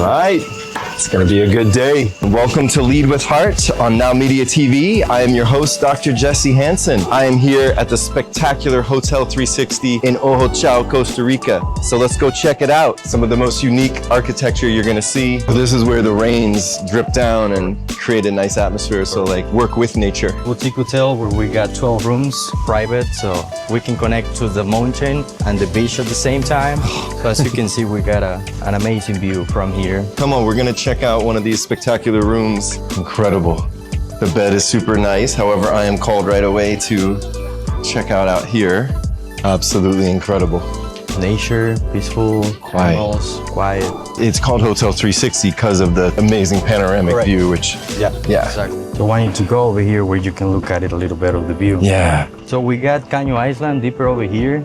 right, it's going to be a good day. Welcome to Lead with Heart on Now Media TV. I am your host, Dr. Jesse Hanson. I am here at the spectacular Hotel 360 in Ojochao, Costa Rica. So let's go check it out. Some of the most unique architecture you're going to see. This is where the rains drip down and create a nice atmosphere. So like work with nature. Boutique hotel where we got 12 rooms, private, so we can connect to the mountain and the beach at the same time. So as you can see, we got an amazing view from here. Come on, we're going to check out one of these spectacular rooms. Incredible. The bed is super nice. However, I am called right away to check out here. Absolutely incredible. Nature, peaceful, Quiet. animals, quiet. It's called Hotel 360 because of the amazing panoramic view, which, yeah, exactly. So I want you to go over here where you can look at it a little better, the view. Yeah. So we got Caño Island deeper over here,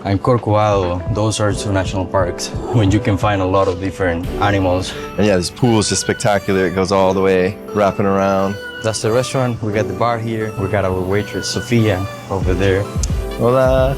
and Corcovado. Those are two national parks when you can find a lot of different animals. And yeah, this pool is just spectacular. It goes all the way, wrapping around. That's the restaurant. We got the bar here. We got our waitress, Sophia, over there. Hola.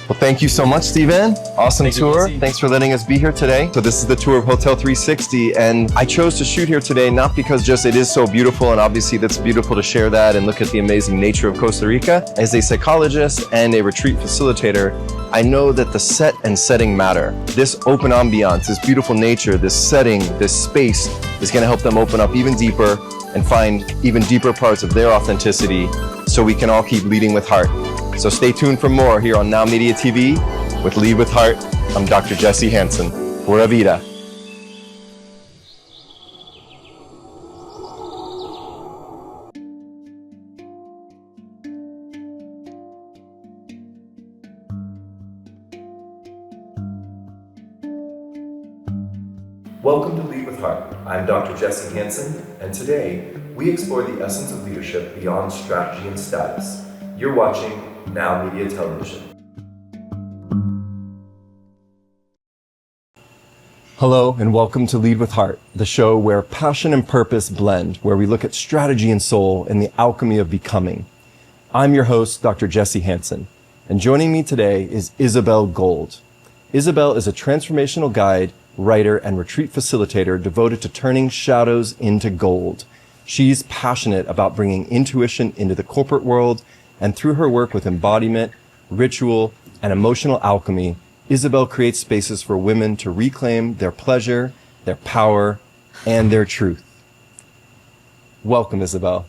Well, thank you so much, Steven. Awesome tour. Thanks for letting us be here today. So this is the tour of Hotel 360, and I chose to shoot here today not because just it is so beautiful, and obviously that's beautiful to share that and look at the amazing nature of Costa Rica. As a psychologist and a retreat facilitator, I know that the set and setting matter. This open ambiance, this beautiful nature, this setting, this space is going to help them open up even deeper and find even deeper parts of their authenticity so we can all keep leading with heart. So stay tuned for more here on Now Media TV with Lead with Heart. I'm Dr. Jesse Hanson. Pura vida. Welcome to Lead with Heart. I'm Dr. Jesse Hanson, and today we explore the essence of leadership beyond strategy and status. You're watching Now Media Television. Hello and welcome to Lead with Heart, the show where passion and purpose blend, where we look at strategy and soul and the alchemy of becoming. I'm your host, Dr. Jesse Hanson, and joining me today is Isabelle Gold. Isabelle is a transformational guide, writer, and retreat facilitator devoted to turning shadows into gold. She's passionate about bringing intuition into the corporate world, and through her work with embodiment, ritual, and emotional alchemy, Isabelle creates spaces for women to reclaim their pleasure, their power, and their truth. Welcome, Isabelle.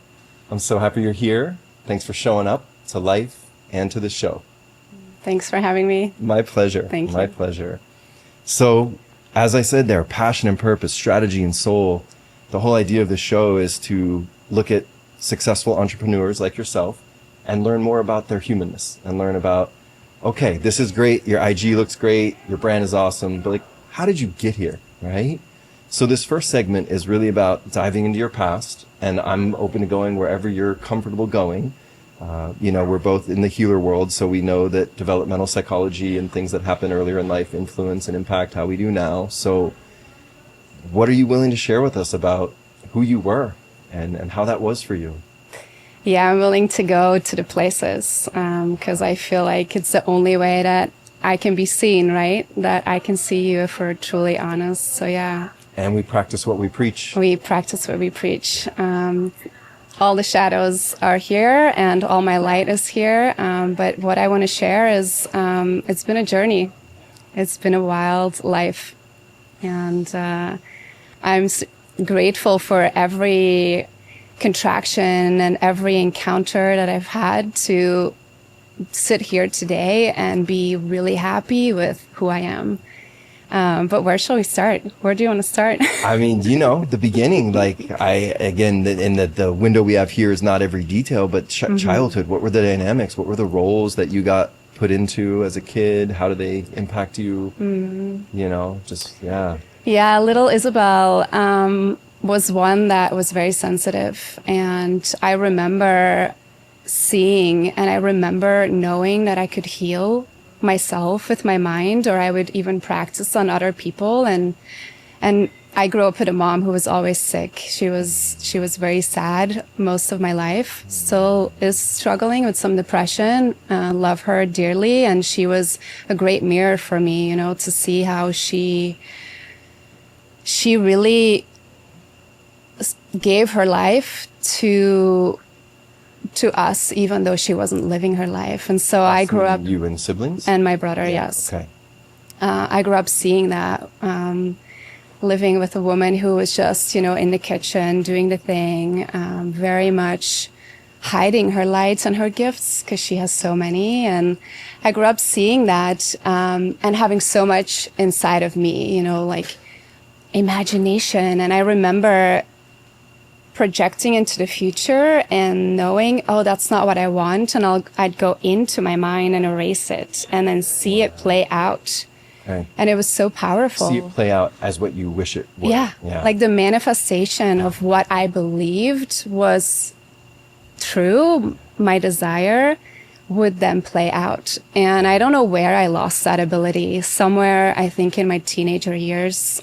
I'm so happy you're here. Thanks for showing up to life and to the show. Thanks for having me. My pleasure. Thank you. My pleasure. So, as I said there, passion and purpose, strategy and soul. The whole idea of the show is to look at successful entrepreneurs like yourself and learn more about their humanness and learn about, okay, this is great, your IG looks great, your brand is awesome, but like, how did you get here, right? So this first segment is really about diving into your past, and I'm open to going wherever you're comfortable going. We're both in the healer world, so we know that developmental psychology and things that happen earlier in life influence and impact how we do now. So what are you willing to share with us about who you were and how that was for you? Yeah, I'm willing to go to the places because I feel like it's the only way that I can be seen, right? That I can see you if we're truly honest. So yeah. And we practice what we preach. We practice what we preach. All the shadows are here and all my light is here. But what I want to share is it's been a journey. It's been a wild life. And I'm grateful for every contraction and every encounter that I've had to sit here today and be really happy with who I am. But where shall we start? Where do you want to start? I mean, the beginning, the window we have here is not every detail, but childhood. What were the dynamics? What were the roles that you got put into as a kid? How did they impact you? Yeah, little Isabelle was one that was very sensitive. And I remember seeing and I remember knowing that I could heal myself with my mind, or I would even practice on other people. And I grew up with a mom who was always sick. She was very sad most of my life, still is struggling with some depression. Love her dearly. And she was a great mirror for me, to see how she she really gave her life to us, even though she wasn't living her life. And so I grew up, You and siblings? and my brother, yes. Okay. I grew up seeing that, living with a woman who was just, in the kitchen doing the thing, very much hiding her lights and her gifts because she has so many. And I grew up seeing that, and having so much inside of me, like imagination. And I remember projecting into the future and knowing, oh, that's not what I want. And I'd go into my mind and erase it and then see it play out. Okay. And it was so powerful. See it play out as what you wish it would. Yeah. Like the manifestation of what I believed was true, my desire would then play out. And I don't know where I lost that ability. Somewhere, I think in my teenager years,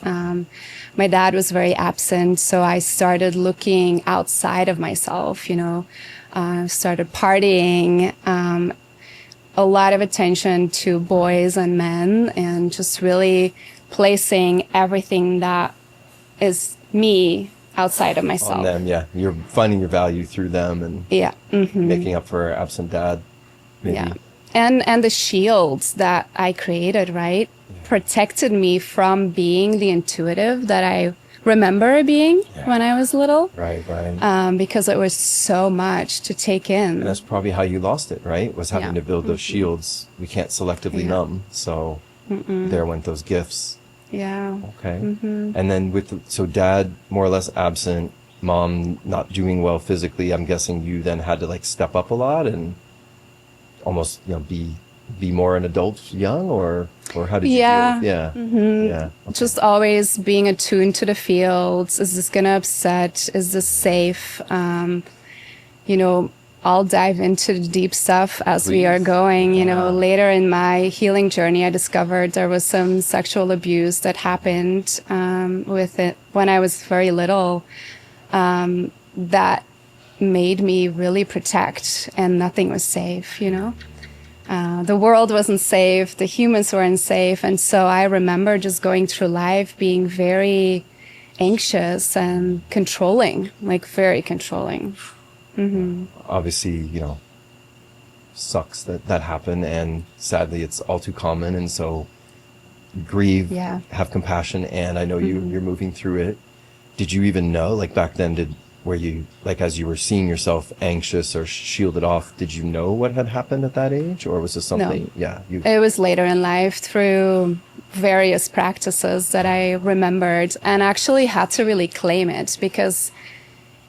my dad was very absent. So I started looking outside of myself, started partying, a lot of attention to boys and men, and just really placing everything that is me outside of myself. On them, yeah. You're finding your value through them and making up for absent dad, maybe. Yeah. And the shields that I created, right, protected me from being the intuitive that I remember being when I was little. Right. Because it was so much to take in. And that's probably how you lost it, right? Was having to build those shields. We can't selectively numb. So there went those gifts. Yeah. Okay. And then so dad more or less absent, mom not doing well physically, I'm guessing you then had to like step up a lot and almost, be more an adult young, or how did you deal with Yeah. Okay. Just always being attuned to the fields. Is this going to upset? Is this safe? I'll dive into the deep stuff as we are going. Later in my healing journey, I discovered there was some sexual abuse that happened with it when I was very little, that made me really protect, and nothing was safe, The world wasn't safe, the humans weren't safe, and so I remember just going through life being very anxious and controlling, like very controlling. Obviously, sucks that happened, and sadly it's all too common, and so grieve, have compassion, and I know you're moving through it. Did you even know, like back then, were you, like as you were seeing yourself anxious or shielded off, did you know what had happened at that age, or was this something? No. It was later in life through various practices that I remembered, and actually had to really claim it, because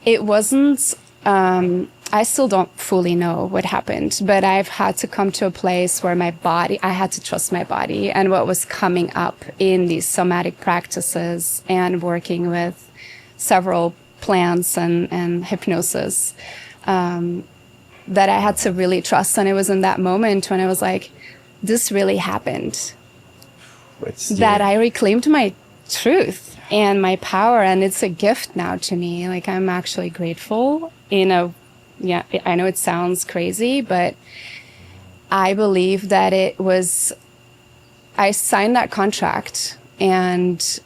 it wasn't, I still don't fully know what happened, but I've had to come to a place where I had to trust my body and what was coming up in these somatic practices and working with several plants and hypnosis, that I had to really trust. And it was in that moment when I was like, this really happened, that I reclaimed my truth and my power. And it's a gift now to me. Like, I'm actually grateful I know it sounds crazy, but I believe that I signed that contract, and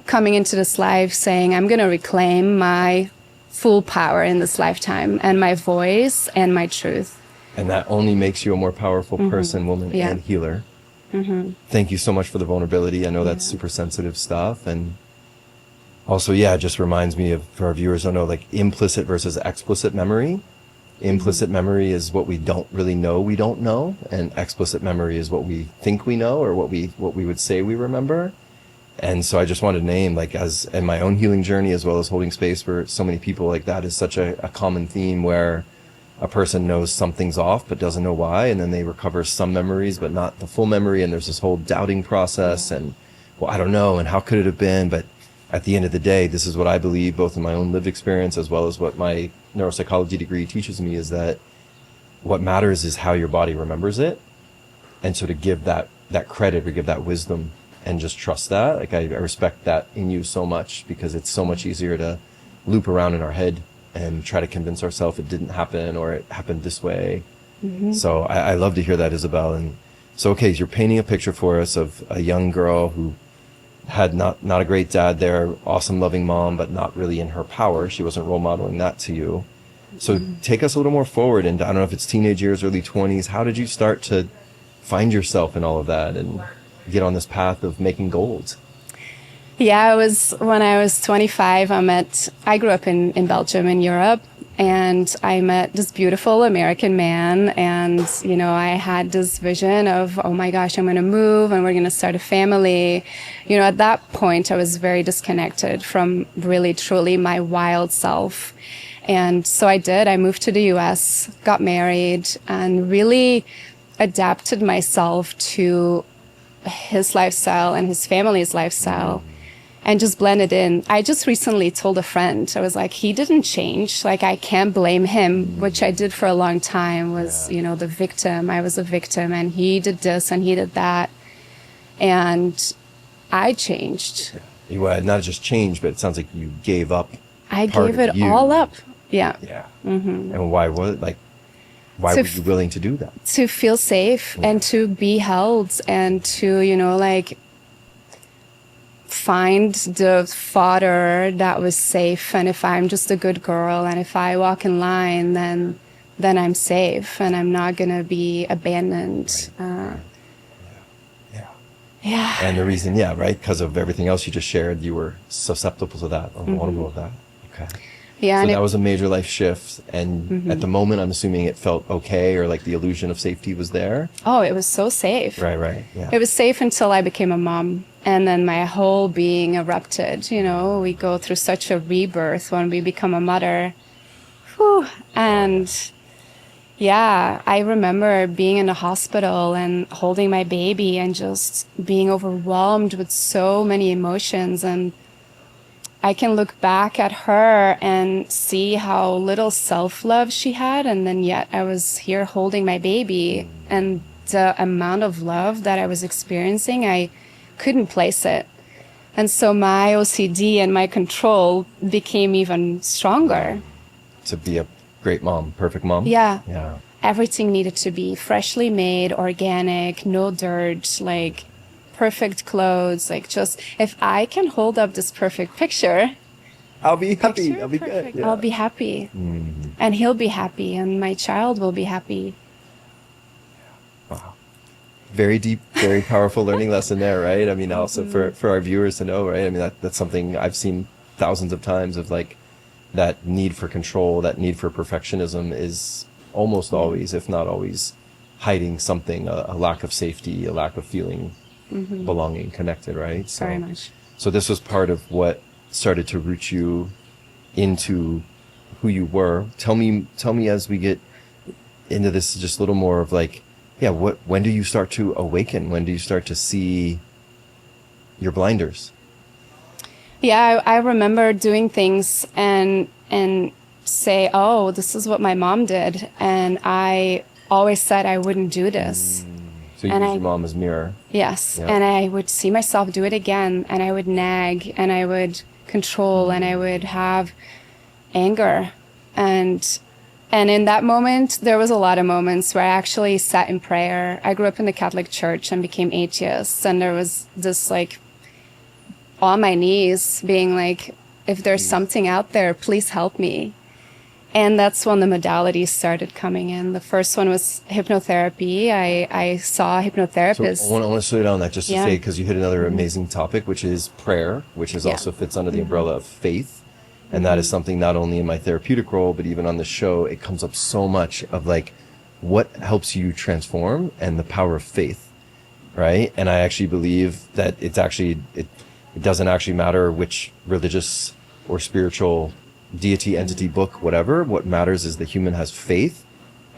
coming into this life saying, I'm going to reclaim my full power in this lifetime, and my voice and my truth. And that only makes you a more powerful person, woman, and healer. Thank you so much for the vulnerability. I know that's super sensitive stuff. And also, it just reminds me of, for our viewers, I know, like implicit versus explicit memory. Implicit memory is what we don't really know we don't know. And explicit memory is what we think we know, or what we would say we remember. And so I just wanted to name, like, as in my own healing journey, as well as holding space for so many people, like that is such a common theme, where a person knows something's off but doesn't know why, and then they recover some memories but not the full memory, and there's this whole doubting process, and I don't know, and how could it have been? But at the end of the day, this is what I believe, both in my own lived experience as well as what my neuropsychology degree teaches me, is that what matters is how your body remembers it. And so to give that credit, or give that wisdom, and just trust that. Like, I respect that in you so much, because it's so much easier to loop around in our head and try to convince ourselves it didn't happen, or it happened this way. So I love to hear that, Isabelle. And so, okay, you're painting a picture for us of a young girl who had not a great dad there, awesome, loving mom, but not really in her power. She wasn't role modeling that to you. So take us a little more forward, and I don't know if it's teenage years, early 20s. How did you start to find yourself in all of that and get on this path of making gold? Yeah, it was when I was 25. I grew up in Belgium, in Europe, and I met this beautiful American man. And, I had this vision of, oh my gosh, I'm going to move and we're going to start a family. At that point, I was very disconnected from really, truly my wild self. And so I did. I moved to the US, got married, and really adapted myself to his lifestyle and his family's lifestyle. And just blended in. I just recently told a friend, I was like, he didn't change. Like, I can't blame him, which I did for a long time, was, the victim. I was a victim, and he did this and he did that. And I changed. You had not just changed, but it sounds like you gave up. I gave it all up. Yeah. Yeah. And why was it like, why were you willing to do that? To feel safe and to be held and to, find the fodder that was safe. And if I'm just a good girl and if I walk in line, then I'm safe and I'm not going to be abandoned. Right. Yeah. And the reason, right, because of everything else you just shared, you were susceptible to that, or vulnerable to that. Okay. Yeah. So that was a major life shift. And at the moment, I'm assuming it felt okay, or like the illusion of safety was there. Oh, it was so safe. Right. Yeah. It was safe until I became a mom. And then my whole being erupted. We go through such a rebirth when we become a mother. Whew. And I remember being in the hospital and holding my baby and just being overwhelmed with so many emotions. And I can look back at her and see how little self-love she had. And then yet I was here holding my baby. And the amount of love that I was experiencing, I couldn't place it. And so my OCD and my control became even stronger. To be a great mom, perfect mom? Yeah. Everything needed to be freshly made, organic, no dirt, like perfect clothes, like just, if I can hold up this perfect picture, I'll be happy. I'll be good. Yeah. I'll be happy. And he'll be happy and my child will be happy. Wow. Very deep, very powerful learning lesson there, right? I mean, also for our viewers to know, right? I mean, that's something I've seen thousands of times, of like that need for control, that need for perfectionism is almost always, if not always, hiding something, a lack of safety, a lack of feeling belonging, connected, right? So, very much. So this was part of what started to root you into who you were. Tell me as we get into this just a little more of like, when do you start to awaken? When do you start to see your blinders? Yeah, I remember doing things and say, oh, this is what my mom did. And I always said I wouldn't do this. So you use your mom as mirror. Yes. Yeah. And I would see myself do it again. And I would nag and I would control and I would have anger. And in that moment, there was a lot of moments where I actually sat in prayer. I grew up in the Catholic Church and became atheist. And there was this like on my knees being like, if there's something out there, please help me. And that's when the modalities started coming in. The first one was hypnotherapy. I saw a hypnotherapist. So I want to slow down that just to say, because you hit another amazing topic, which is prayer, which is also fits under the umbrella of faith. And that is something not only in my therapeutic role, but even on the show, it comes up so much of like what helps you transform and the power of faith, right? And I actually believe that it's actually, it doesn't actually matter which religious or spiritual deity, entity, book, whatever. What matters is the human has faith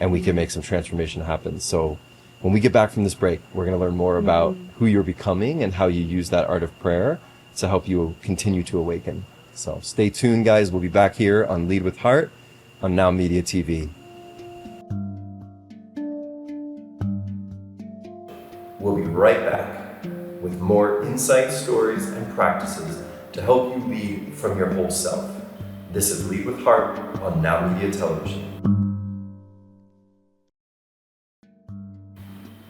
and we can make some transformation happen. So when we get back from this break, we're going to learn more about who you're becoming and how you use that art of prayer to help you continue to awaken. So stay tuned, guys. We'll be back here on Lead with Heart on Now Media TV. We'll be right back with more insights, stories, and practices to help you lead from your whole self. This is Lead with Heart on Now Media Television.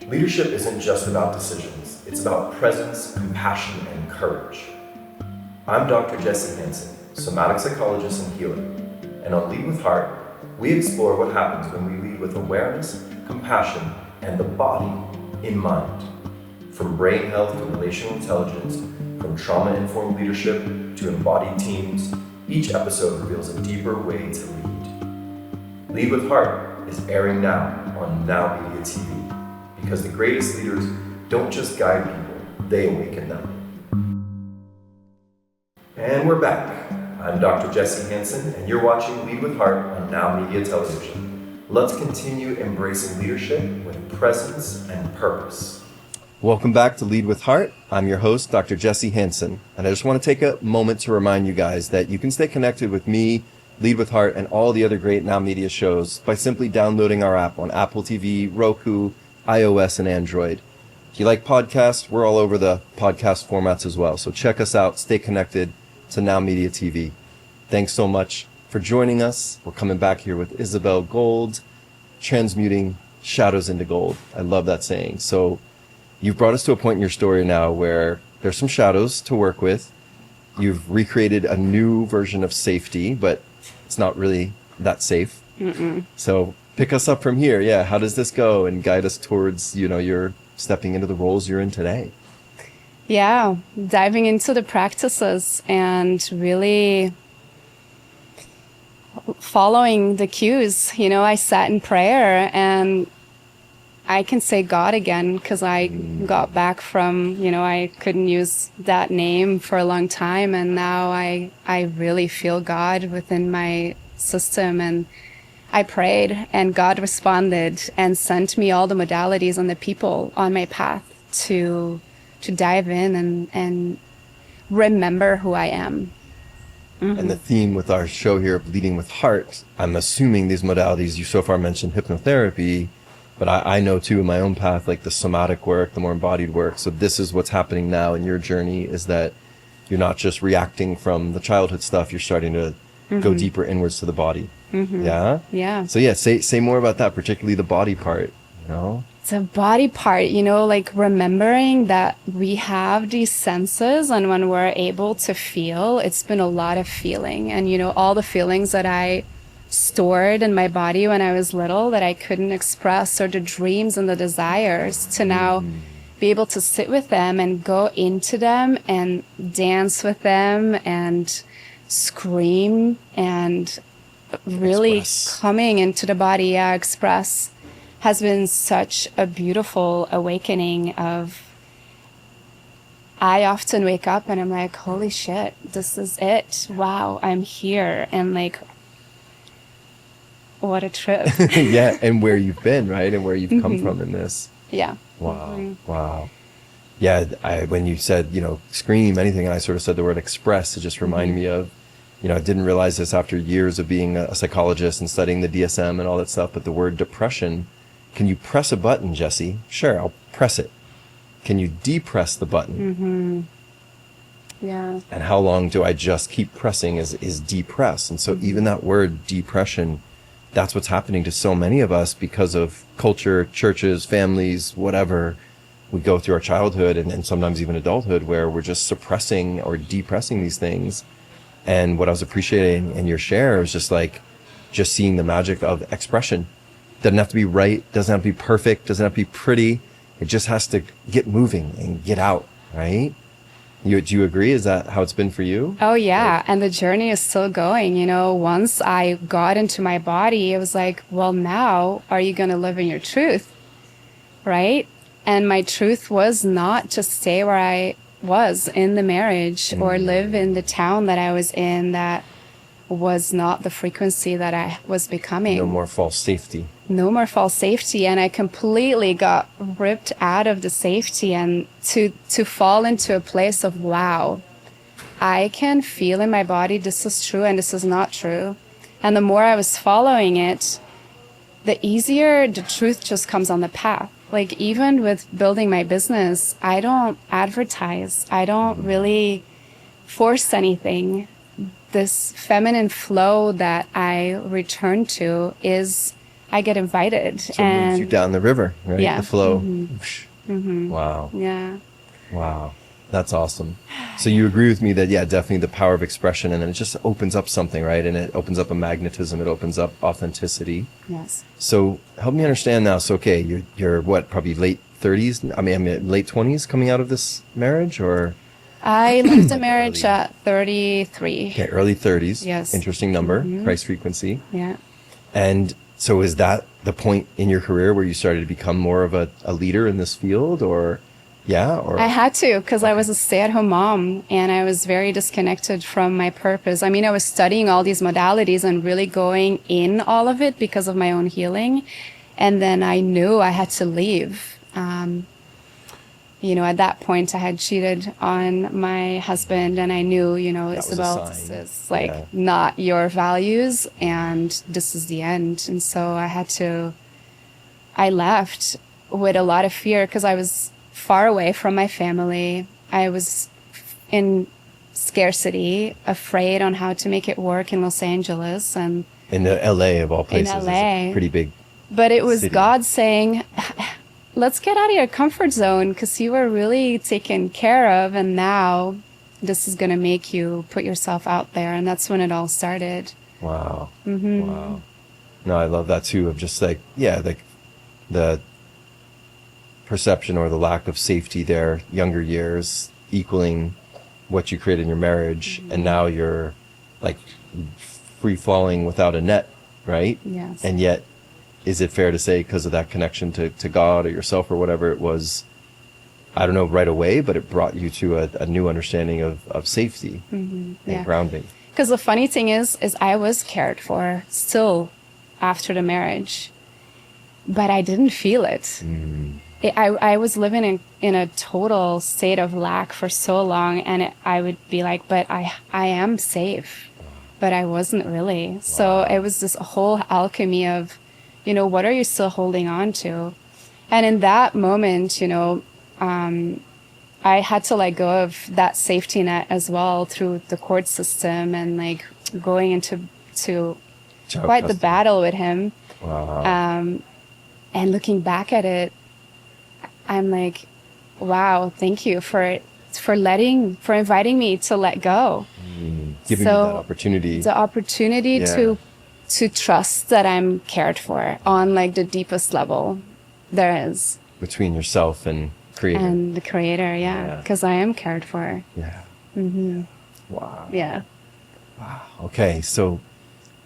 Leadership isn't just about decisions. It's about presence, compassion, and courage. I'm Dr. Jesse Hanson, somatic psychologist and healer. And on Lead with Heart, we explore what happens when we lead with awareness, compassion, and the body in mind. From brain health to relational intelligence, from trauma-informed leadership to embodied teams, each episode reveals a deeper way to lead. Lead with Heart is airing now on Now Media TV, because the greatest leaders don't just guide people, they awaken them. And we're back. I'm Dr. Jesse Hanson, and you're watching Lead with Heart on Now Media Television. Let's continue embracing leadership with presence and purpose. Welcome back to Lead with Heart. I'm your host, Dr. Jesse Hanson, and I just want to take a moment to remind you guys that you can stay connected with me, Lead with Heart, and all the other great Now Media shows by simply downloading our app on Apple TV, Roku, iOS, and Android. If you like podcasts, we're all over the podcast formats as well, so check us out, stay connected to Now Media TV. Thanks so much for joining us. We're coming back here with Isabelle Gold, transmuting shadows into gold. I love that saying. So you've brought us to a point in your story now where there's some shadows to work with. You've recreated a new version of safety, but it's not really that safe. So pick us up from here. Yeah, how does this go? And guide us towards, you're stepping into the roles you're in today. Yeah, diving into the practices and really following the cues. I sat in prayer, and I can say God again because I got back from, I couldn't use that name for a long time. And now I really feel God within my system. And I prayed, and God responded and sent me all the modalities and the people on my path to dive in and remember who I am. And the theme with our show here of Leading with Heart, I'm assuming these modalities, you so far mentioned hypnotherapy, but I know too in my own path, like the somatic work, the more embodied work. So this is what's happening now in your journey, is that you're not just reacting from the childhood stuff, you're starting to go deeper inwards to the body. Yeah? Yeah. So yeah, say more about that, particularly the body part, The body part, like remembering that we have these senses, and when we're able to feel, it's been a lot of feeling. And, all the feelings that I stored in my body when I was little that I couldn't express, or the dreams and the desires, to now be able to sit with them and go into them and dance with them and scream and really coming into the body, express, has been such a beautiful awakening of, I often wake up and I'm like, holy shit, this is it. Wow, I'm here. And like, what a trip. Yeah, and where you've been, right? And where you've come from in this. Yeah. Wow. Wow. Yeah, when you said, scream, anything, and I sort of said the word express, it just reminded me of, I didn't realize this after years of being a psychologist and studying the DSM and all that stuff, but the word depression, can you press a button, Jesse? Sure, I'll press it. Can you depress the button? Yeah. And how long do I just keep pressing is depress. And so even that word depression, that's what's happening to so many of us because of culture, churches, families, whatever. We go through our childhood and sometimes even adulthood where we're just suppressing or depressing these things. And what I was appreciating in your share was just seeing the magic of expression. Doesn't have to be right, doesn't have to be perfect, doesn't have to be pretty. It just has to get moving and get out, right? Do you agree? Is that how it's been for you? Oh, yeah. And the journey is still going. Once I got into my body, it was like, well, now are you going to live in your truth? Right? And my truth was not to stay where I was in the marriage or live in the town that I was in that was not the frequency that I was becoming. No more false safety. No more false safety. And I completely got ripped out of the safety and to fall into a place of, wow, I can feel in my body this is true and this is not true. And the more I was following it, the easier the truth just comes on the path. Like even with building my business, I don't advertise. I don't really force anything. This feminine flow that I return to is I get invited. So it moves you down the river, right? Yeah. The flow. Mm-hmm. Wow. Yeah. Wow. That's awesome. So you agree with me that, yeah, definitely the power of expression, and then it just opens up something, right? And it opens up a magnetism. It opens up authenticity. Yes. So help me understand now. So, okay, you're what, probably late 30s? I mean, late 20s coming out of this marriage, or? I left the marriage at 33. Okay, early 30s. Yes. Interesting number, Christ frequency. Yeah. And so is that the point in your career where you started to become more of a leader in this field, or? Yeah, or I had to, because I was a stay-at-home mom and I was very disconnected from my purpose. I mean, I was studying all these modalities and really going in all of it because of my own healing. And then I knew I had to leave. At that point, I had cheated on my husband, and I knew, Isabelle, this is not your values, and this is the end. And so I left with a lot of fear because I was far away from my family. I was in scarcity, afraid on how to make it work in Los Angeles and in the LA of all places. In LA. Is a pretty big But it was city. God saying, let's get out of your comfort zone, because you were really taken care of, and now this is going to make you put yourself out there. And that's when it all started. Wow. Wow. No, I love that too, of just like the perception or the lack of safety there, younger years equaling what you created in your marriage, and now you're like free falling without a net, right? Yes. And yet, is it fair to say, because of that connection to God or yourself or whatever it was, I don't know, right away, but it brought you to a new understanding of safety and grounding? Because the funny thing is I was cared for still after the marriage, but I didn't feel it. I was living in a total state of lack for so long, and I would be like, but I am safe, but I wasn't really. Wow. So it was this whole alchemy of, what are you still holding on to? And in that moment, I had to let go of that safety net as well through the court system, and like going into quite the battle with him. Wow. And looking back at it, I'm like, wow, thank you for inviting me to let go. Giving me that opportunity. The opportunity to trust that I'm cared for on like the deepest level there is. Between yourself and Creator. And the Creator, because I am cared for. Yeah. Wow. Yeah. Wow. Okay, so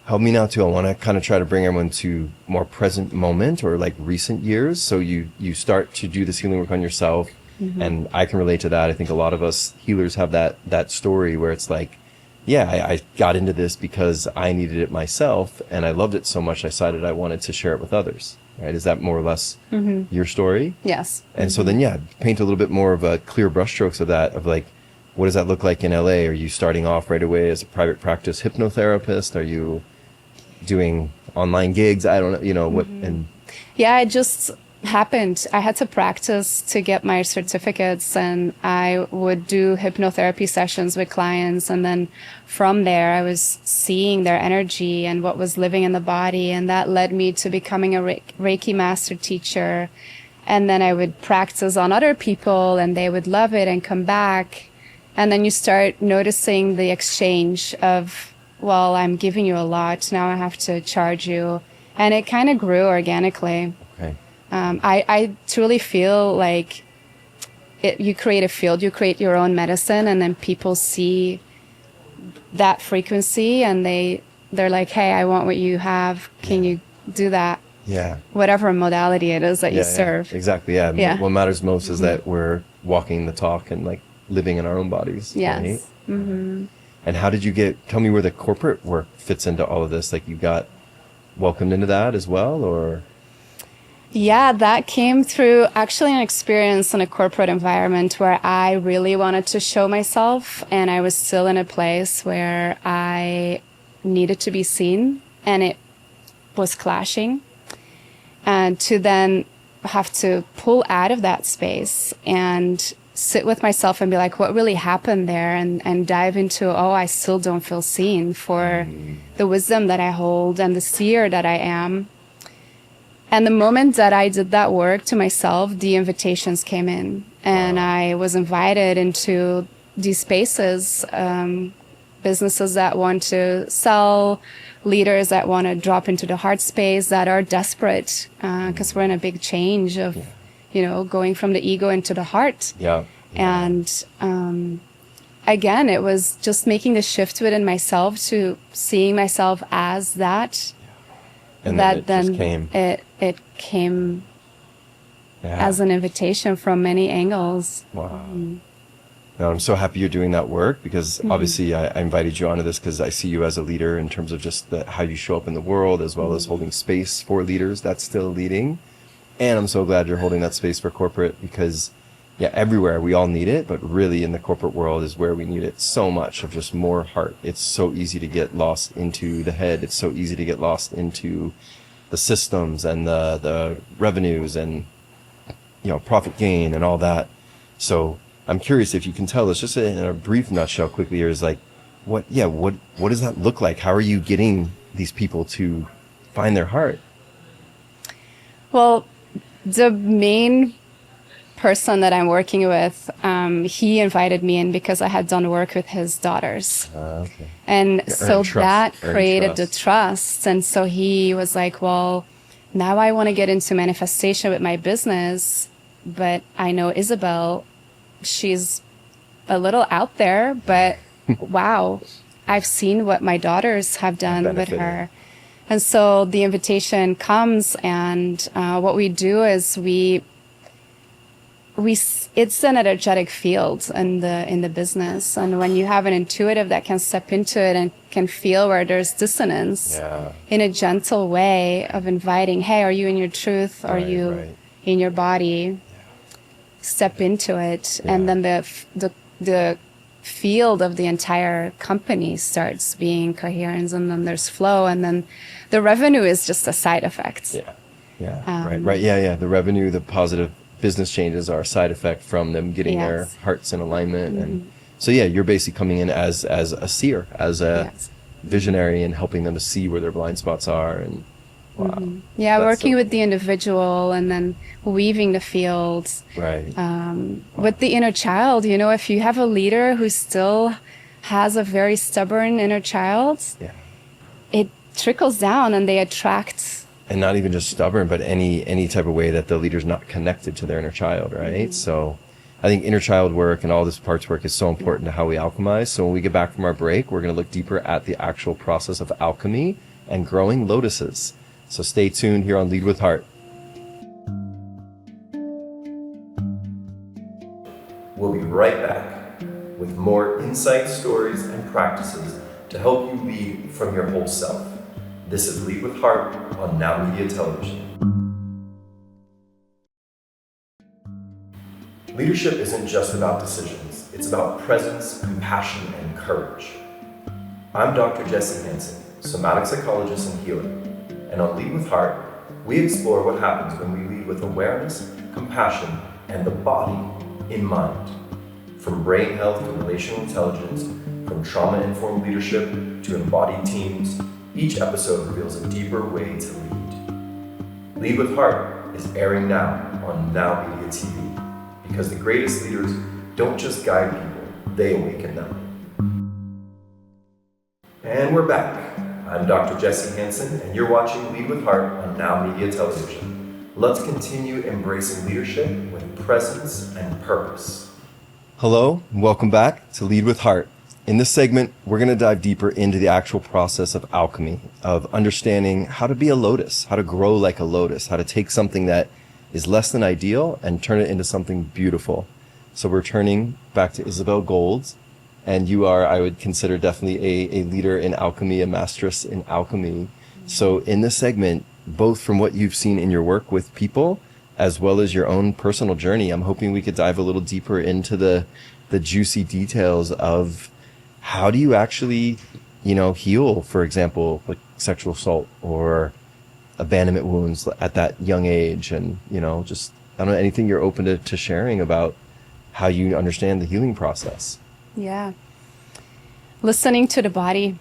help me now too. I want to kind of try to bring everyone to more present moment or like recent years. So you start to do this healing work on yourself, and I can relate to that. I think a lot of us healers have that story where it's like, I got into this because I needed it myself, and I loved it so much I decided I wanted to share it with others. Right? Is that more or less your story? Yes. And so then, paint a little bit more of a clear brushstrokes of that, of like, what does that look like in LA? Are you starting off right away as a private practice hypnotherapist? Are you doing online gigs? I don't know, what, and it just happened. I had to practice to get my certificates, and I would do hypnotherapy sessions with clients. And then from there, I was seeing their energy and what was living in the body. And that led me to becoming a Reiki master teacher. And then I would practice on other people, and they would love it and come back. And then you start noticing the exchange of, well, I'm giving you a lot, now I have to charge you. And it kind of grew organically. okay. I truly feel like you create a field, you create your own medicine, and then people see that frequency, and they're like, hey, I want what you have. Can you do that? Yeah. Whatever modality it is that you serve. Exactly. Yeah. What matters most is that we're walking the talk and like living in our own bodies. Yes. Right? And how did you tell me where the corporate work fits into all of this? Like you got welcomed into that as well, or? Yeah, that came through actually an experience in a corporate environment where I really wanted to show myself, and I was still in a place where I needed to be seen, and it was clashing. And to then have to pull out of that space and sit with myself and be like, what really happened there? And dive into, I still don't feel seen for the wisdom that I hold and the seer that I am. And the moment that I did that work to myself, the invitations came in, and I was invited into these spaces, businesses that want to sell, leaders that want to drop into the heart space, that are desperate, because we're in a big change of, going from the ego into the heart. Yeah. And again, it was just making the shift within myself to seeing myself as that. And that then it just came. It came as an invitation from many angles. Wow. No, I'm so happy you're doing that work, because obviously I invited you onto this because I see you as a leader in terms of just how you show up in the world, as well as holding space for leaders that's still leading. And I'm so glad you're holding that space for corporate, because everywhere we all need it, but really in the corporate world is where we need it so much, of just more heart. It's so easy to get lost into the head. It's so easy to get lost into the systems and the revenues and, profit gain and all that. So I'm curious if you can tell us, just in a brief nutshell quickly, here, is like, what does that look like? How are you getting these people to find their heart? Well, the main person that I'm working with, he invited me in because I had done work with his daughters. Okay. And so that created the trust. And so he was like, well, now I want to get into manifestation with my business, but I know Isabelle, she's a little out there, but wow, I've seen what my daughters have done with her. And so the invitation comes, and what we do is it's an energetic field in the business, and when you have an intuitive that can step into it and can feel where there's dissonance, in a gentle way of inviting, hey, are you in your truth? Are you in your body? Step into it, and then the field of the entire company starts being coherence, and then there's flow, and then the revenue is just a side effect. Right. The revenue, the positive business changes are a side effect from them getting their hearts in alignment. And so you're basically coming in as a seer, as a visionary, and helping them to see where their blind spots are. And working with the individual, and then weaving the fields with the inner child. If you have a leader who still has a very stubborn inner child, it trickles down, and they attract. And not even just stubborn, but any type of way that the leader's not connected to their inner child, right? So I think inner child work and all this parts work is so important to how we alchemize. So when we get back from our break, we're going to look deeper at the actual process of alchemy and growing lotuses. So stay tuned here on Lead with Heart. We'll be right back with more insights, stories, and practices to help you lead from your whole self. This is Lead with Heart on Now Media Television. Leadership isn't just about decisions. It's about presence, compassion, and courage. I'm Dr. Jesse Hanson, somatic psychologist and healer. And on Lead with Heart, we explore what happens when we lead with awareness, compassion, and the body in mind. From brain health to relational intelligence, from trauma-informed leadership to embodied teams, each episode reveals a deeper way to lead. Lead with Heart is airing now on Now Media TV, because the greatest leaders don't just guide people, they awaken them. And we're back. I'm Dr. Jesse Hanson, and you're watching Lead with Heart on Now Media Television. Let's continue embracing leadership with presence and purpose. Hello, and welcome back to Lead with Heart. In this segment, we're going to dive deeper into the actual process of alchemy, of understanding how to be a lotus, how to grow like a lotus, how to take something that is less than ideal and turn it into something beautiful. So we're turning back to Isabelle Gold, and you are, I would consider, definitely a leader in alchemy, a masteress in alchemy. So in this segment, both from what you've seen in your work with people, as well as your own personal journey, I'm hoping we could dive a little deeper into the juicy details of how do you actually, heal, for example, like sexual assault or abandonment wounds at that young age, and, just, I don't know, anything you're open to sharing about how you understand the healing process. Yeah. Listening to the body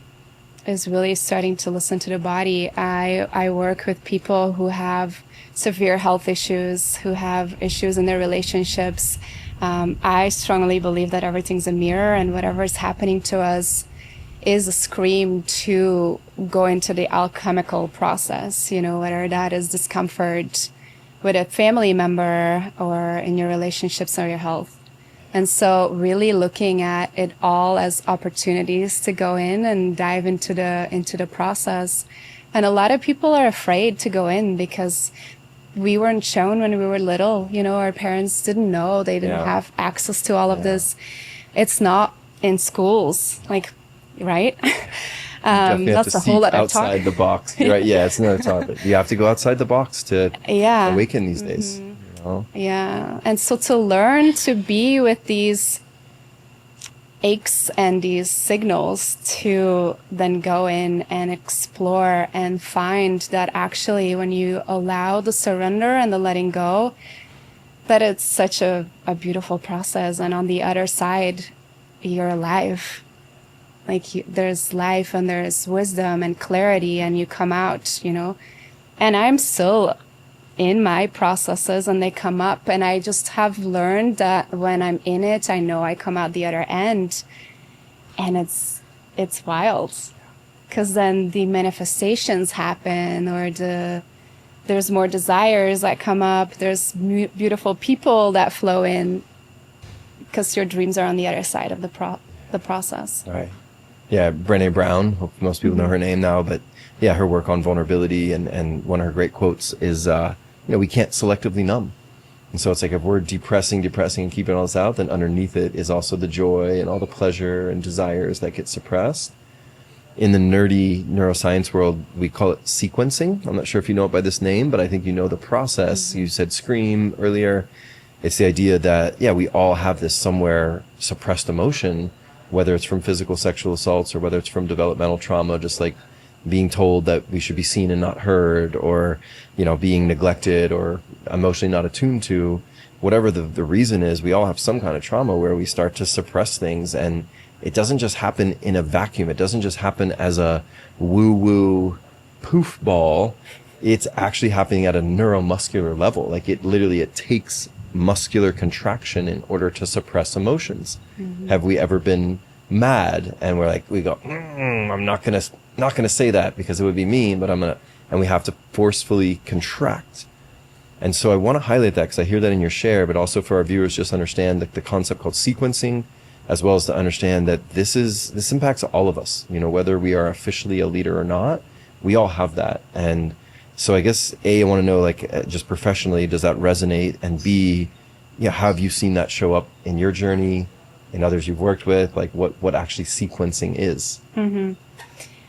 is really starting to listen to the body. I work with people who have severe health issues, who have issues in their relationships. I strongly believe that everything's a mirror, and whatever is happening to us is a scream to go into the alchemical process, you know, whether that is discomfort with a family member or in your relationships or your health. And so really looking at it all as opportunities to go in and dive into the process. And a lot of people are afraid to go in because we weren't shown when we were little. You know, our parents didn't know. They didn't have access to all of this. It's not in schools, like, right? That's a whole other outside the box. Right? Yeah, it's another topic. You have to go outside the box to awaken these days. You know? Yeah, and so to learn to be with these aches and these signals, to then go in and explore and find that actually when you allow the surrender and the letting go, that it's such a beautiful process. And on the other side, you're alive. Like there's life and there's wisdom and clarity, and you come out, you know. And I'm still in my processes and they come up, and I just have learned that when I'm in it, I know I come out the other end, and it's wild, because then the manifestations happen, or there's more desires that come up, there's beautiful people that flow in, because your dreams are on the other side of the process. All right. Yeah, Brené Brown, hope most people know her name now, but yeah, her work on vulnerability, and one of her great quotes is, you know, we can't selectively numb. And so it's like if we're depressing and keeping all this out, then underneath it is also the joy and all the pleasure and desires that get suppressed. In the nerdy neuroscience world, we call it sequencing. I'm not sure if you know it by this name, but I think you know the process. You said scream earlier. It's the idea that, yeah, we all have this somewhere suppressed emotion, whether it's from physical sexual assaults or whether it's from developmental trauma, just like being told that we should be seen and not heard, or, you know, being neglected or emotionally not attuned to, whatever the reason is, we all have some kind of trauma where we start to suppress things. And it doesn't just happen in a vacuum. It doesn't just happen as a woo-woo poof ball. It's actually happening at a neuromuscular level. Like it takes muscular contraction in order to suppress emotions. Mm-hmm. Have we ever been mad and we go, I'm not gonna say that because it would be mean, but and we have to forcefully contract. And so I want to highlight that because I hear that in your share, but also for our viewers, just understand the concept called sequencing, as well as to understand that this impacts all of us, you know, whether we are officially a leader or not, we all have that. And so I guess I want to know, like, just professionally, does that resonate? And B, yeah, how have you seen that show up in your journey, in others you've worked with, like what actually sequencing is? Mm-hmm.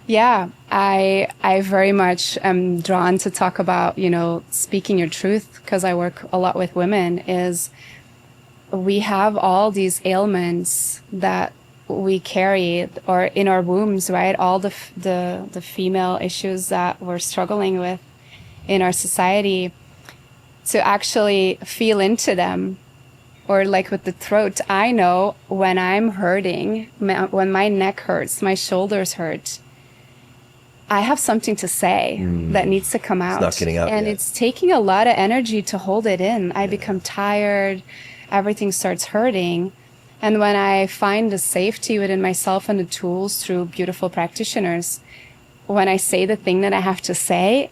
Yeah, I very much am drawn to talk about, you know, speaking your truth, because I work a lot with women, is we have all these ailments that we carry or in our wombs, right? All the female issues that we're struggling with in our society, to actually feel into them. Or like with the throat, I know when I'm hurting, when my neck hurts, my shoulders hurt, I have something to say that needs to come out. It's not getting out and yet. It's taking a lot of energy to hold it in. I become tired, everything starts hurting. And when I find the safety within myself and the tools through beautiful practitioners, when I say the thing that I have to say,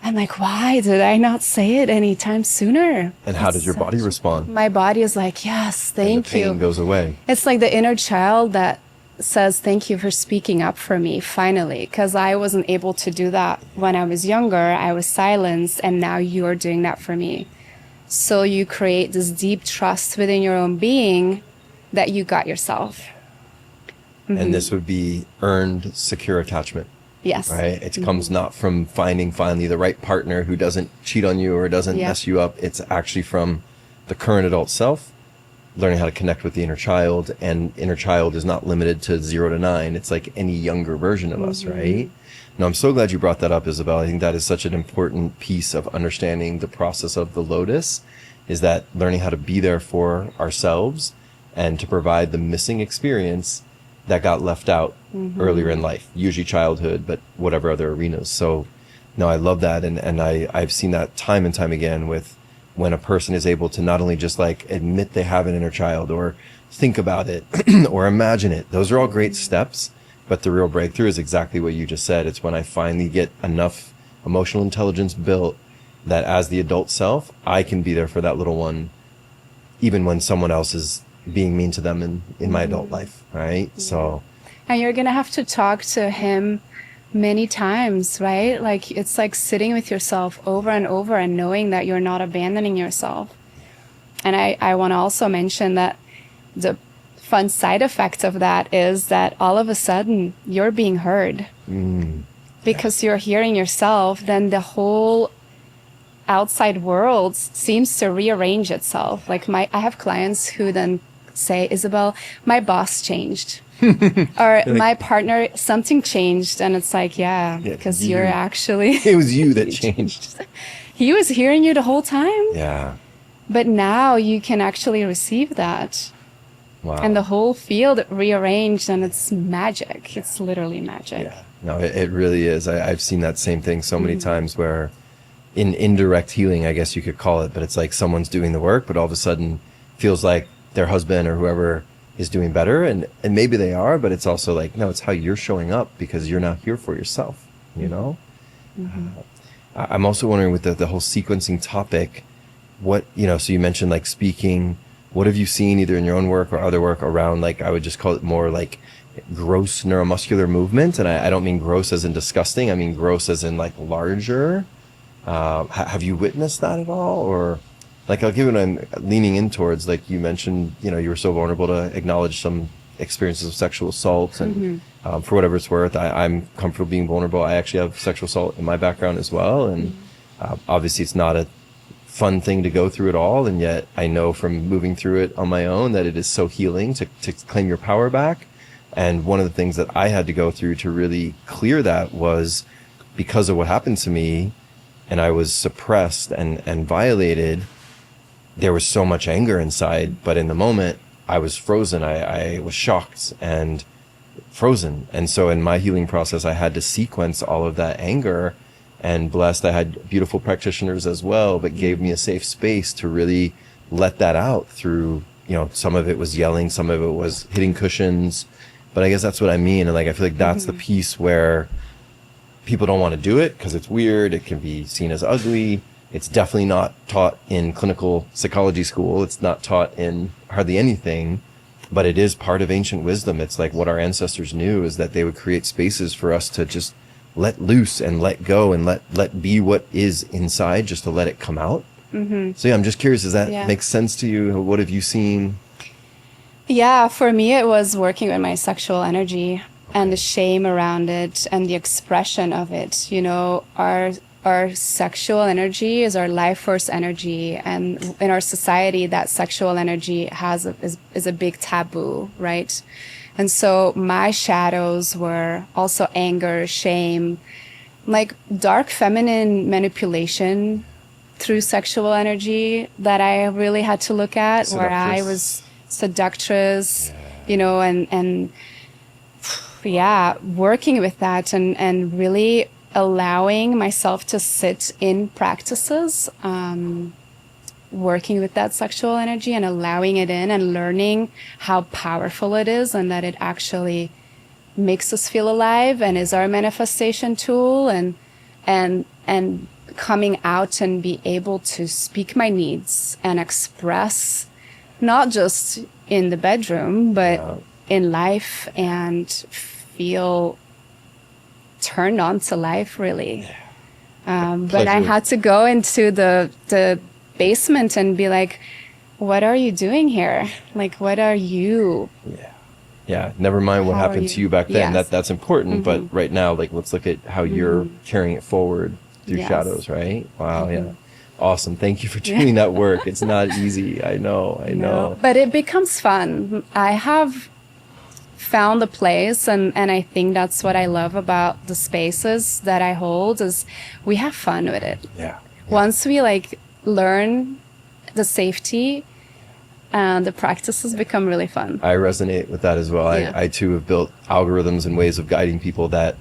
I'm like, why did I not say it anytime sooner? And how does your body respond? My body is like, yes, thank you. And the pain goes away. It's like the inner child that says, thank you for speaking up for me, finally. Because I wasn't able to do that when I was younger. I was silenced, and now you're doing that for me. So you create this deep trust within your own being that you got yourself. Mm-hmm. And this would be earned, secure attachment. Yes. Right? It comes not from finding finally the right partner who doesn't cheat on you or doesn't mess you up. It's actually from the current adult self, learning how to connect with the inner child. And inner child is not limited to 0 to 9. It's like any younger version of us, right? Now, I'm so glad you brought that up, Isabelle. I think that is such an important piece of understanding the process of the lotus, is that learning how to be there for ourselves and to provide the missing experience that got left out earlier in life, usually childhood, but whatever other arenas. So no, I love that. And I've seen that time and time again with when a person is able to not only just like admit they have an inner child or think about it or imagine it. Those are all great steps, but the real breakthrough is exactly what you just said. It's when I finally get enough emotional intelligence built that as the adult self, I can be there for that little one, even when someone else is being mean to them in my adult life, right? So, and you're gonna have to talk to him many times, right? Like it's like sitting with yourself over and over and knowing that you're not abandoning yourself. And I want to also mention that the fun side effect of that is that all of a sudden you're being heard. Because you're hearing yourself, then the whole outside world seems to rearrange itself. Like I have clients who then say, Isabelle, my boss changed. Or my partner, something changed. And it's like, yeah, because you're actually... It was you that changed. He was hearing you the whole time. Yeah. But now you can actually receive that. Wow. And the whole field rearranged, and it's magic. It's literally magic. Yeah. No, it really is. I've seen that same thing so many times where in indirect healing, I guess you could call it, but it's like someone's doing the work, but all of a sudden feels like their husband or whoever is doing better. And maybe they are, but it's also like, no, it's how you're showing up because you're not here for yourself, you know? I'm also wondering with the whole sequencing topic, what, you know, so you mentioned like speaking, what have you seen either in your own work or other work around, like, I would just call it more like gross neuromuscular movement? And I don't mean gross as in disgusting. I mean gross as in like larger. Have you witnessed that at all? Or like, I'll give it, I'm leaning in towards, like you mentioned, you know, you were so vulnerable to acknowledge some experiences of sexual assault. And for whatever it's worth, I'm comfortable being vulnerable. I actually have sexual assault in my background as well. And obviously it's not a fun thing to go through at all. And yet I know from moving through it on my own that it is so healing to claim your power back. And one of the things that I had to go through to really clear that was because of what happened to me, and I was suppressed and violated, there was so much anger inside. But in the moment, I was frozen. I was shocked and frozen. And so in my healing process, I had to sequence all of that anger. And blessed, I had beautiful practitioners as well, but gave me a safe space to really let that out through, you know, some of it was yelling, some of it was hitting cushions. But I guess that's what I mean. And like, I feel like that's the piece where people don't want to do it because it's weird. It can be seen as ugly. It's definitely not taught in clinical psychology school. It's not taught in hardly anything, but it is part of ancient wisdom. It's like what our ancestors knew is that they would create spaces for us to just let loose and let go and let be what is inside, just to let it come out. So yeah, I'm just curious, does that make sense to you? What have you seen? Yeah, for me, it was working with my sexual energy and the shame around it and the expression of it. You know, our sexual energy is our life force energy. And in our society, that sexual energy is a big taboo, right? And so my shadows were also anger, shame, like dark feminine manipulation through sexual energy that I really had to look at, where I was seductress, you know, and working with that and really allowing myself to sit in practices, working with that sexual energy and allowing it in and learning how powerful it is and that it actually makes us feel alive and is our manifestation tool, and coming out and be able to speak my needs and express not just in the bedroom, but in life, and feel turned on to life, really. But I had to go into the basement and be like, what are you doing here? Like, what are you? Yeah. Never mind what happened to you back then. Yes. That's important. But right now, like, let's look at how you're carrying it forward through shadows, right? Wow. Yeah. Awesome. Thank you for doing that work. It's not easy. I know. No, but it becomes fun. I have found a place, and I think that's what I love about the spaces that I hold, is we have fun with it. Yeah. Once we like learn the safety, the practices become really fun. I resonate with that as well. Yeah. I too have built algorithms and ways of guiding people that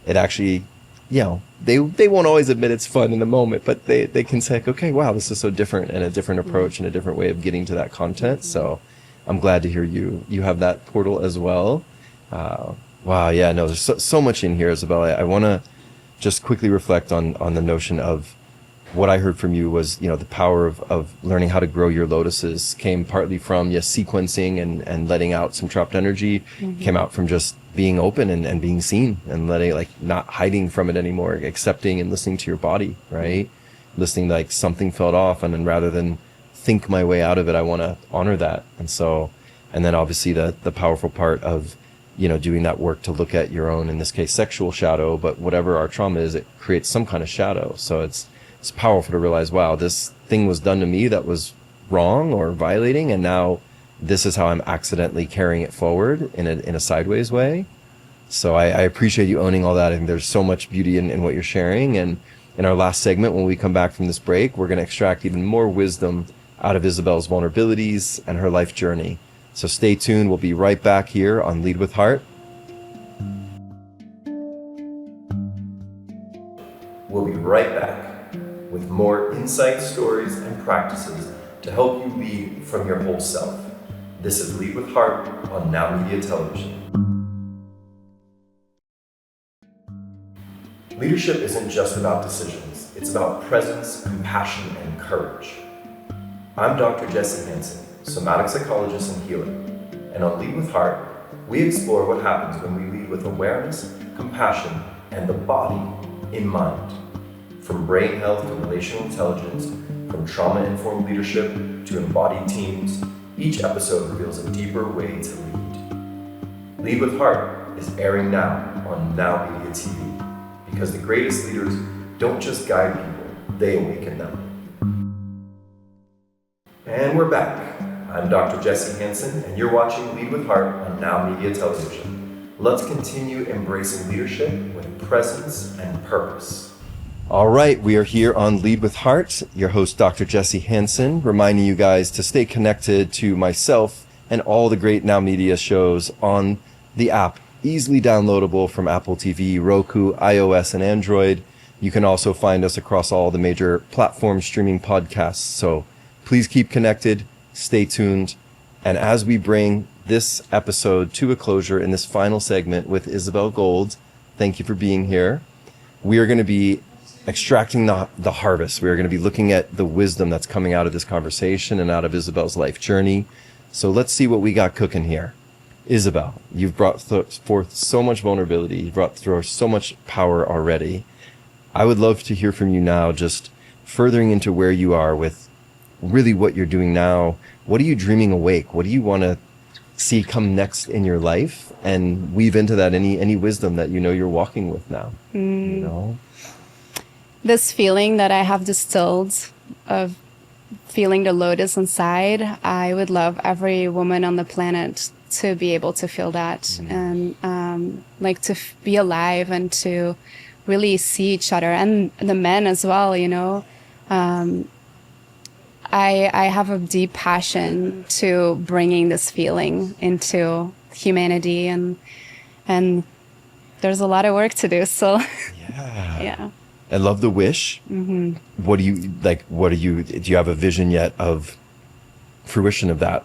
it actually, they won't always admit it's fun in the moment, but they can say, okay, wow, this is so different, and a different approach and a different way of getting to that content. So I'm glad to hear you have that portal as well. Wow, yeah, no, there's so much in here, Isabelle. I want to just quickly reflect on the notion of what I heard from you was, the power of learning how to grow your lotuses came partly from, sequencing and letting out some trapped energy, came out from just being open and being seen and letting, not hiding from it anymore, accepting and listening to your body, right? Listening like something felt off, and then rather than think my way out of it, I want to honor that. And then obviously the powerful part of, doing that work to look at your own, in this case, sexual shadow, but whatever our trauma is, it creates some kind of shadow. So it's powerful to realize, wow, this thing was done to me that was wrong or violating, and now this is how I'm accidentally carrying it forward in a sideways way. So I appreciate you owning all that. I think there's so much beauty in what you're sharing. And in our last segment, when we come back from this break, we're going to extract even more wisdom out of Isabelle's vulnerabilities and her life journey. So stay tuned. We'll be right back here on Lead with Heart. We'll be right back with more insights, stories, and practices to help you lead from your whole self. This is Lead with Heart on Now Media Television. Leadership isn't just about decisions. It's about presence, compassion, and courage. I'm Dr. Jesse Hanson, somatic psychologist and healer. And on Lead with Heart, we explore what happens when we lead with awareness, compassion, and the body in mind. From brain health to relational intelligence, from trauma-informed leadership to embodied teams, each episode reveals a deeper way to lead. Lead with Heart is airing now on Now Media TV, because the greatest leaders don't just guide people, they awaken them. And we're back. I'm Dr. Jesse Hanson, and you're watching Lead with Heart on Now Media Television. Let's continue embracing leadership with presence and purpose. All right, we are here on Lead with Heart. Your host, Dr. Jesse Hanson, reminding you guys to stay connected to myself and all the great Now Media shows on the app, easily downloadable from Apple TV, Roku, iOS, and Android. You can also find us across all the major platforms streaming podcasts. So please keep connected, stay tuned. And as we bring this episode to a closure in this final segment with Isabelle Gold, thank you for being here. We are going to be extracting the harvest. We are going to be looking at the wisdom that's coming out of this conversation and out of Isabelle's life journey. So let's see what we got cooking here. Isabelle, you've brought forth so much vulnerability. You've brought forth so much power already. I would love to hear from you now, just furthering into where you are with really what you're doing now. What are you dreaming awake? What do you want to see come next in your life? And weave into that any wisdom that you're walking with now. This feeling that I have distilled of feeling the lotus inside, I would love every woman on the planet to be able to feel that, and to be alive and to really see each other, and the men as well. I have a deep passion to bringing this feeling into humanity, and there's a lot of work to do. So yeah. I love the wish. Mm-hmm. What do you have a vision yet of fruition of that?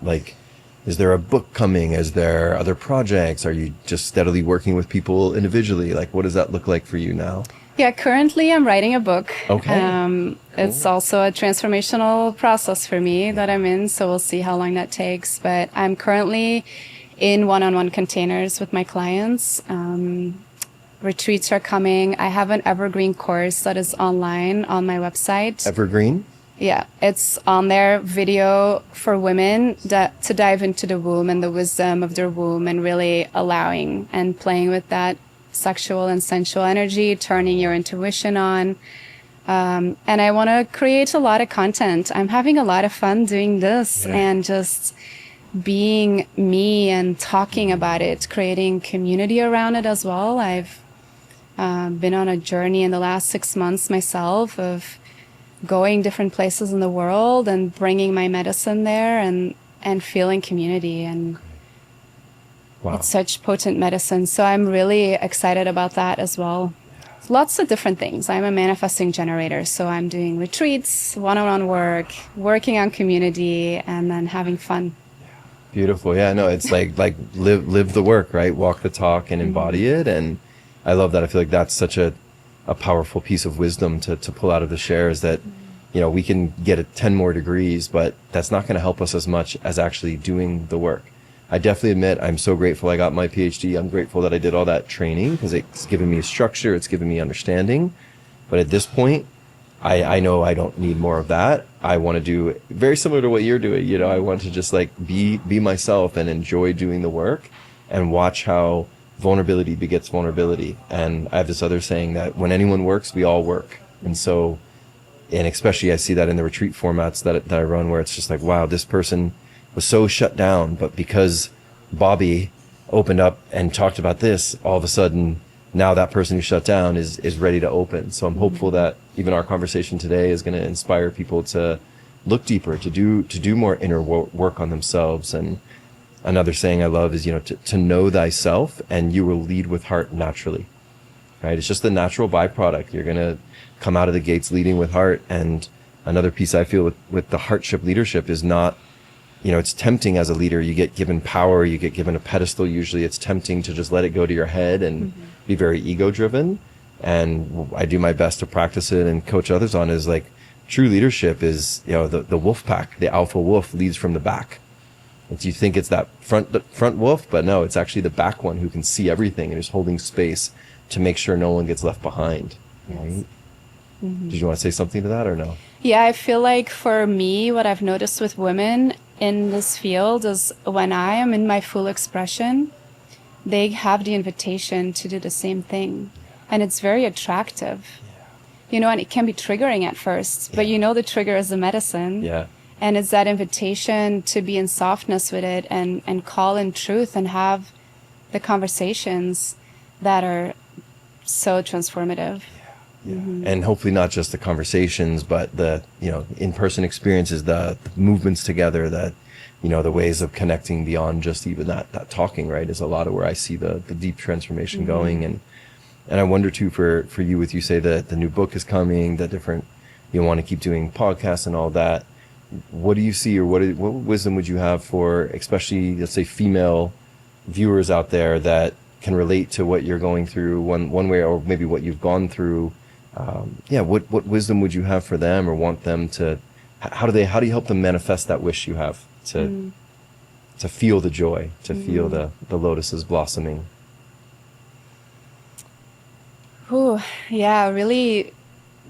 Is there a book coming? Is there other projects? Are you just steadily working with people individually? What does that look like for you now? Yeah, currently I'm writing a book. Okay. Cool. It's also a transformational process for me that I'm in, so we'll see how long that takes. But I'm currently in one-on-one containers with my clients. Retreats are coming. I have an evergreen course that is online on my website. Evergreen? Yeah, it's on there, video for women to dive into the womb and the wisdom of their womb, and really allowing and playing with that sexual and sensual energy, turning your intuition on. And I want to create a lot of content. I'm having a lot of fun doing this and just being me and talking about it, creating community around it as well. I've been on a journey in the last 6 months myself of going different places in the world and bringing my medicine there, and and feeling community. And Wow. it's such potent medicine. So I'm really excited about that as well. Lots of different things. I'm a manifesting generator, so I'm doing retreats, one-on-one work, working on community, and then having fun. Beautiful. Yeah, no, it's like live the work, right? Walk the talk and embody it. And I love that. I feel like that's such a powerful piece of wisdom to pull out of the shares, that, you know, we can get 10 more degrees, but that's not going to help us as much as actually doing the work. I definitely admit I'm so grateful I got my PhD. I'm grateful that I did all that training, because it's given me structure, it's given me understanding. But at this point, I know I don't need more of that. I want to do very similar to what you're doing. You know, I want to just like be myself and enjoy doing the work, and watch how vulnerability begets vulnerability. And I have this other saying that when anyone works, we all work. And so, and especially I see that in the retreat formats that I run, where it's just like, wow, this person was so shut down, but because Bobby opened up and talked about this, all of a sudden now that person who shut down is ready to open. So I'm hopeful that even our conversation today is going to inspire people to look deeper, to do more inner work on themselves. And another saying I love is, you know, to know thyself, and you will lead with heart naturally, right? It's just the natural byproduct. You're going to come out of the gates leading with heart. And another piece I feel with the heartship leadership is not, you know, it's tempting as a leader. You get given power, you get given a pedestal. Usually it's tempting to just let it go to your head and be very ego driven. And I do my best to practice it and coach others on is like, true leadership is, you know, the wolf pack, the alpha wolf leads from the back. And you think it's that front wolf, but no, it's actually the back one who can see everything and is holding space to make sure no one gets left behind. Right? Did you want to say something to that or no? Yeah, I feel like for me, what I've noticed with women in this field is when I am in my full expression, they have the invitation to do the same thing. And it's very attractive. You know, and it can be triggering at first, but you know the trigger is the medicine. Yeah. And it's that invitation to be in softness with it and call in truth and have the conversations that are so transformative. Yeah. And hopefully not just the conversations, but the, you know, in-person experiences, the movements together, that, you know, the ways of connecting beyond just even that talking, right, is a lot of where I see the deep transformation going. And I wonder too, for you, with you say that the new book is coming, the different, you want to keep doing podcasts and all that. What do you see, or what wisdom would you have for, especially, let's say, female viewers out there that can relate to what you're going through one way, or maybe what you've gone through? What wisdom would you have for them, or want them to, how do you help them manifest that wish you have to feel the joy, to feel the lotuses blossoming? Ooh, yeah, really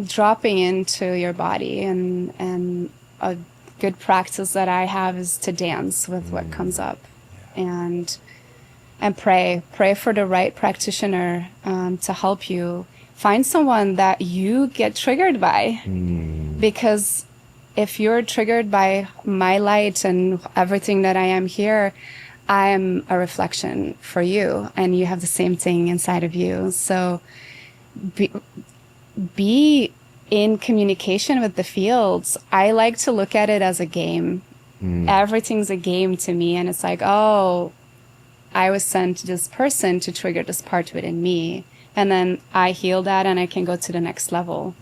dropping into your body, and a good practice that I have is to dance with what comes up, and pray for the right practitioner to help you. Find someone that you get triggered by, because if you're triggered by my light and everything that I am here, I am a reflection for you, and you have the same thing inside of you. So be in communication with the fields. I like to look at it as a game. Everything's a game to me, and it's like, oh, I was sent to this person to trigger this part within me. And then I heal that, and I can go to the next level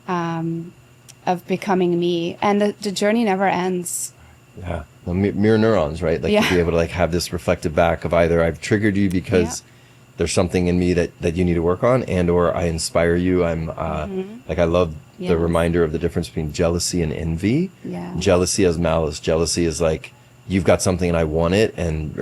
of becoming me. And the journey never ends. Yeah. Well, mirror neurons, right? Like to be able to like have this reflective back of either I've triggered you because there's something in me that you need to work on, and or I inspire you. I'm like, I love the reminder of the difference between jealousy and envy. Yeah. Jealousy is malice. Jealousy is like, you've got something and I want it, and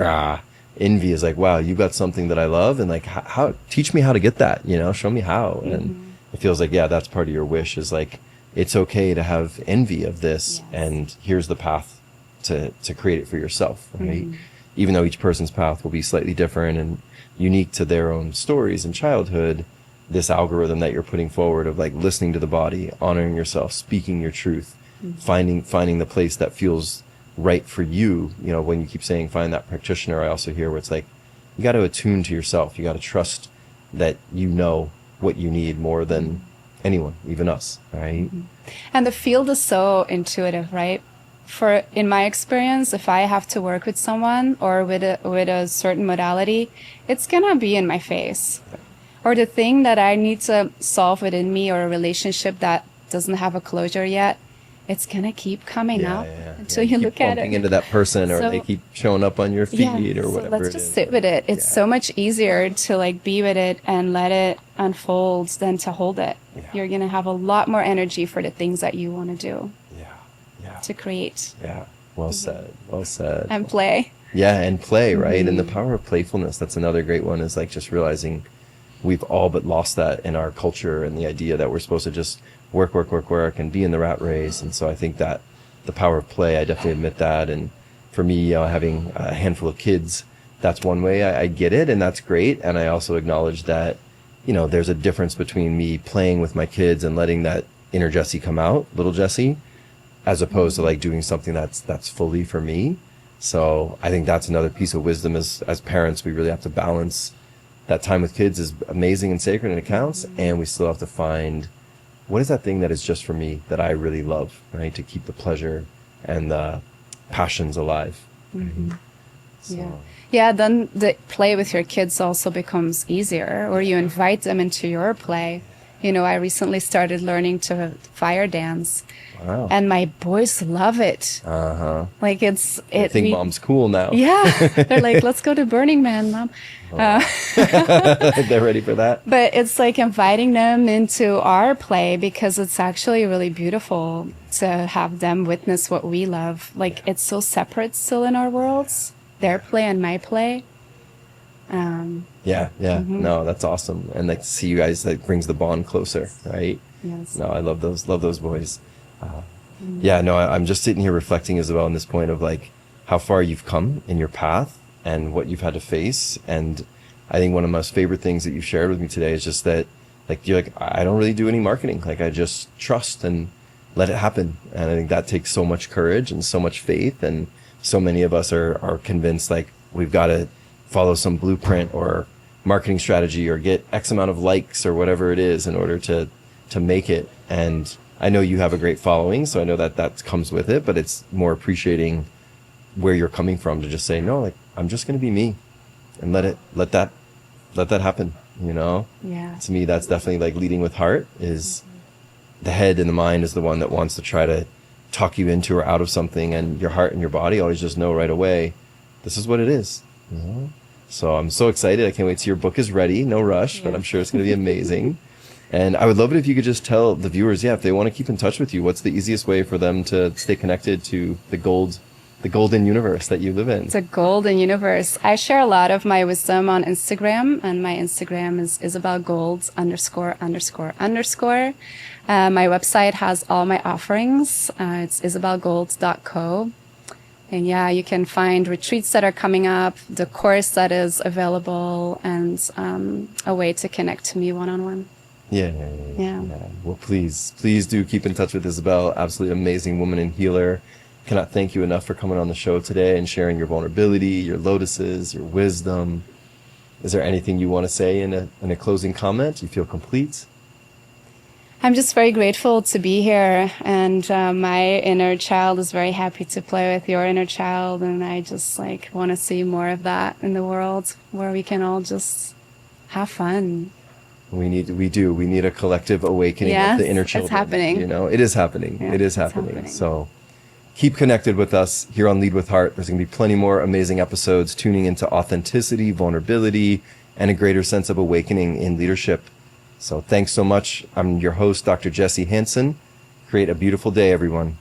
envy is like, wow, you got something that I love, and like, how teach me how to get that, you know, show me how. And it feels like, yeah, that's part of your wish, is like, it's okay to have envy of this, and here's the path to create it for yourself, right? Even though each person's path will be slightly different and unique to their own stories and childhood, this algorithm that you're putting forward of like listening to the body, honoring yourself, speaking your truth, finding the place that feels right for you. You know, when you keep saying find that practitioner, I also hear where it's like, you got to attune to yourself. You got to trust that you know what you need more than anyone, even us, right? And the field is so intuitive, right? in my experience, if I have to work with someone or with a certain modality, it's gonna be in my face. Or the thing that I need to solve within me, or a relationship that doesn't have a closure yet, it's gonna keep coming up until you look at it. Bumping into that person, or they keep showing up on your feed, or whatever. Let's just sit with it. It's so much easier to like be with it and let it unfold than to hold it. Yeah. You're gonna have a lot more energy for the things that you want to do. Yeah. To create. Yeah. Well said. Well said. And play. Yeah, and play, right? And the power of playfulness. That's another great one, is like just realizing we've all but lost that in our culture, and the idea that we're supposed to just work and be in the rat race. And so I think that the power of play, I definitely admit that. And for me, having a handful of kids, that's one way I get it, and that's great. And I also acknowledge that, there's a difference between me playing with my kids and letting that inner Jessie come out, little Jessie, as opposed to like doing something that's fully for me. So I think that's another piece of wisdom as parents. We really have to balance that time with kids is amazing and sacred and it counts. And we still have to find, what is that thing that is just for me that I really love, right? To keep the pleasure and the passions alive. Mm-hmm. So. Yeah, then the play with your kids also becomes easier, or you invite them into your play. I recently started learning to fire dance. Wow. And my boys love it. Like I think mom's cool now. Yeah. They're like, let's go to Burning Man, Mom. They're ready for that. But it's like inviting them into our play, because it's actually really beautiful to have them witness what we love. Like it's so separate still in our worlds, their play and my play. No, that's awesome. And like to see you guys, that brings the bond closer, right? Yes. No, I love those boys. I'm just sitting here reflecting, Isabelle, on this point of like how far you've come in your path and what you've had to face. And I think one of my most favorite things that you've shared with me today is just that, like, you're like, I don't really do any marketing. Like, I just trust and let it happen. And I think that takes so much courage and so much faith. And so many of us are convinced, like, we've got to follow some blueprint or marketing strategy or get X amount of likes or whatever it is in order to make it. And I know you have a great following, so I know that comes with it, but it's more appreciating where you're coming from to just say, no, like, I'm just going to be me and let that happen, Yeah. To me, that's definitely like leading with heart. Is the head and the mind is the one that wants to try to talk you into or out of something, and your heart and your body always just know right away, this is what it is. So I'm so excited. I can't wait till your book is ready. No rush, but I'm sure it's going to be amazing. And I would love it if you could just tell the viewers, if they want to keep in touch with you, what's the easiest way for them to stay connected to the golden universe that you live in? It's a golden universe. I share a lot of my wisdom on Instagram, and my Instagram is Isabelle Gold ____. My website has all my offerings. It's isabellegold.co. And you can find retreats that are coming up, the course that is available, and a way to connect to me one-on-one. Yeah. Well, please do keep in touch with Isabelle. Absolutely amazing woman and healer. Cannot thank you enough for coming on the show today and sharing your vulnerability, your lotuses, your wisdom. Is there anything you want to say in a closing comment? You feel complete? I'm just very grateful to be here, and my inner child is very happy to play with your inner child, and I just want to see more of that in the world, where we can all just have fun. We need a collective awakening of the inner children. It's happening. It is happening. Yeah, it is happening. So keep connected with us here on Lead with Heart. There's going to be plenty more amazing episodes tuning into authenticity, vulnerability, and a greater sense of awakening in leadership. So thanks so much. I'm your host, Dr. Jessie Hanson. Create a beautiful day, everyone.